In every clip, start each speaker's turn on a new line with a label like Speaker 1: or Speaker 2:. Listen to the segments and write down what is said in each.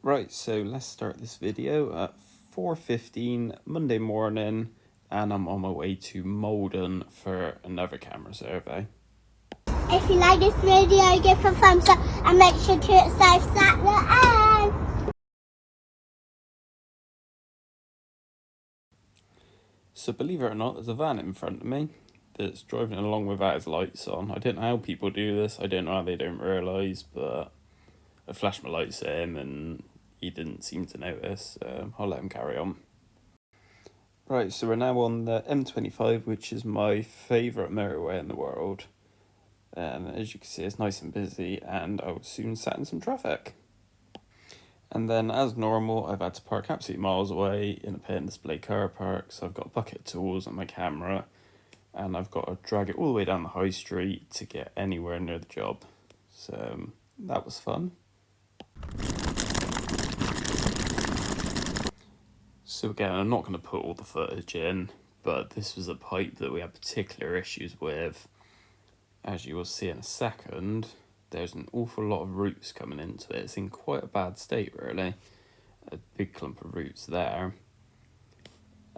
Speaker 1: Right, so let's start this video at 4:15 Monday morning, and I'm on my way to Malden for another camera survey.
Speaker 2: If you like this video, give a thumbs up and make sure to hit subscribe at the end.
Speaker 1: So believe it or not, there's a van in front of me that's driving along without his lights on. I don't know how people do this, I don't know how they don't realise, but I flashed my lights at him and he didn't seem to notice, so I'll let him carry on. Right, so we're now on the M25, which is my favourite motorway in the world. And as you can see, it's nice and busy, and I was soon sat in some traffic. And then, as normal, I've had to park absolutely miles away in a pay and display car park, so I've got a bucket of tools and my camera, and I've got to drag it all the way down the high street to get anywhere near the job. So that was fun. So again, I'm not going to put all the footage in, but this was a pipe that we had particular issues with. As you will see in a second, there's an awful lot of roots coming into it. It's in quite a bad state, really. A big clump of roots there.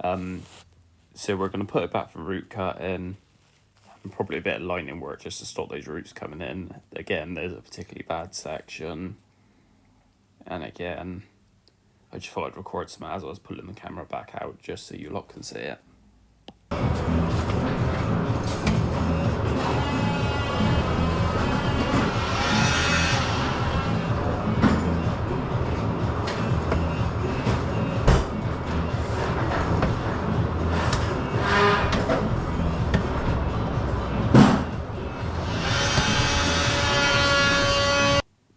Speaker 1: So we're going to put it back for root cutting and probably a bit of lining work just to stop those roots coming in. Again, there's a particularly bad section. And again, I just thought I'd record some as I was pulling the camera back out just so you lot can see it.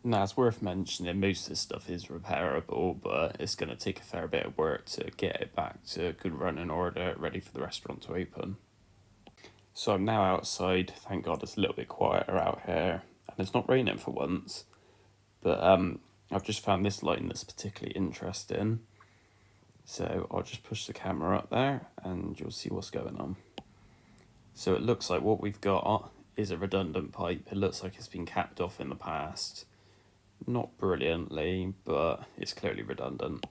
Speaker 1: Now, it's worth mentioning most of this stuff is repairable, but it's going to take a fair bit of work to get it back to good running order, ready for the restaurant to open. So I'm now outside. Thank God it's a little bit quieter out here, and it's not raining for once. But I've just found this lighting that's particularly interesting. So I'll just push the camera up there, and you'll see what's going on. So it looks like what we've got is a redundant pipe. It looks like it's been capped off in the past. Not brilliantly, but it's clearly redundant.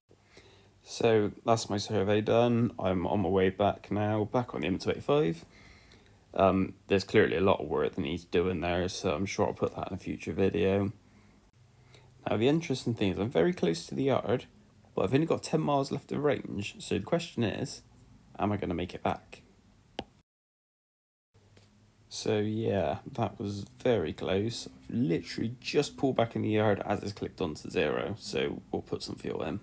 Speaker 1: So that's my survey done. I'm on my way back now, back on the M25. There's clearly a lot of work that needs doing there, so I'm sure I'll put that in a future video. Now the interesting thing is I'm very close to the yard, but I've only got 10 miles left of range, so the question is, am I going to make it back? So yeah, that was very close. I've literally just pulled back in the yard as it's clicked onto 0, so we'll put some fuel in.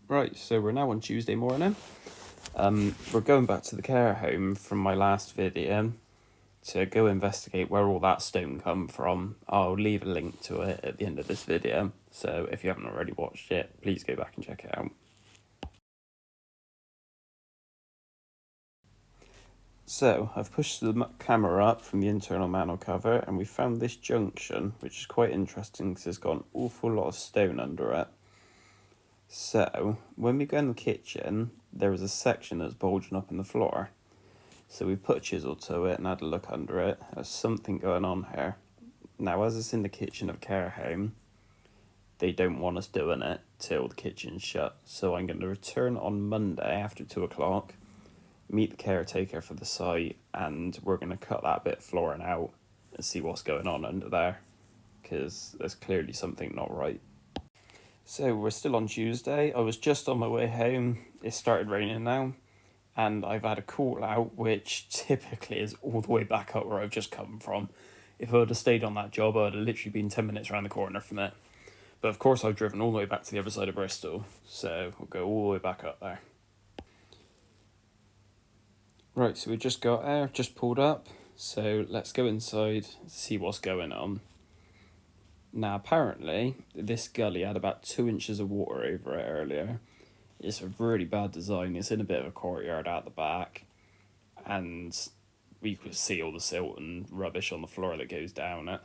Speaker 1: Right, so we're now on Tuesday morning. We're going back to the care home from my last video to go investigate where all that stone come from. I'll leave a link to it at the end of this video, so if you haven't already watched it, please go back and check it out. So I've pushed the camera up from the internal manhole cover, and we found this junction, which is quite interesting because it's got an awful lot of stone under it. So when we go in the kitchen, there was a section that's bulging up in the floor. So we put a chisel to it and had a look under it. There's something going on here. Now, as it's in the kitchen of a care home, they don't want us doing it till the kitchen's shut. So I'm going to return on Monday after 2 o'clock, meet the caretaker for the site, and we're going to cut that bit of flooring out and see what's going on under there, because there's clearly something not right. So we're still on Tuesday. I was just on my way home. It started raining now, and I've had a call out, which typically is all the way back up where I've just come from. If I would have stayed on that job, I would have literally been 10 minutes around the corner from it. But of course I've driven all the way back to the other side of Bristol, so we'll go all the way back up there. Right, so we just got there, just pulled up, so let's go inside and see what's going on. Now apparently, this gully had about 2 inches of water over it earlier. It's a really bad design. It's in a bit of a courtyard out the back, and we could see all the silt and rubbish on the floor that goes down it.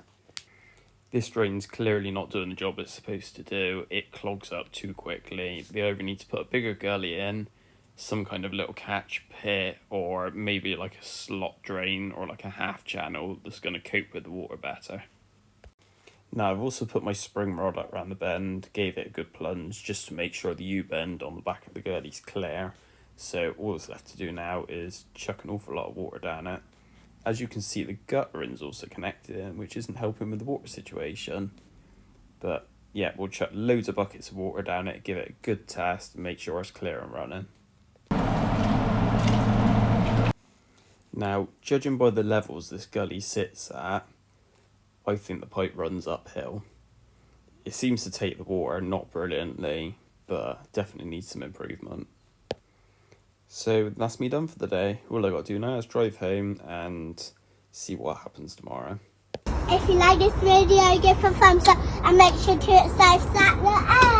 Speaker 1: This drain's clearly not doing the job it's supposed to do. It clogs up too quickly. They either need to put a bigger gully in some kind of little catch pit, or maybe like a slot drain or like a half channel that's going to cope with the water better. Now I've also put my spring rod up around the bend, gave it a good plunge just to make sure the U-bend on the back of the gully's clear. So all that's left to do now is chuck an awful lot of water down it. As you can see, the guttering's also connected in, which isn't helping with the water situation. But yeah, we'll chuck loads of buckets of water down it, give it a good test, and make sure it's clear and running. Now, judging by the levels this gully sits at, I think the pipe runs uphill. It seems to take the water not brilliantly, but definitely needs some improvement. So that's me done for the day. All I got to do now is drive home and see what happens tomorrow.
Speaker 2: If you like this video, give a thumbs up and make sure to subscribe at the end.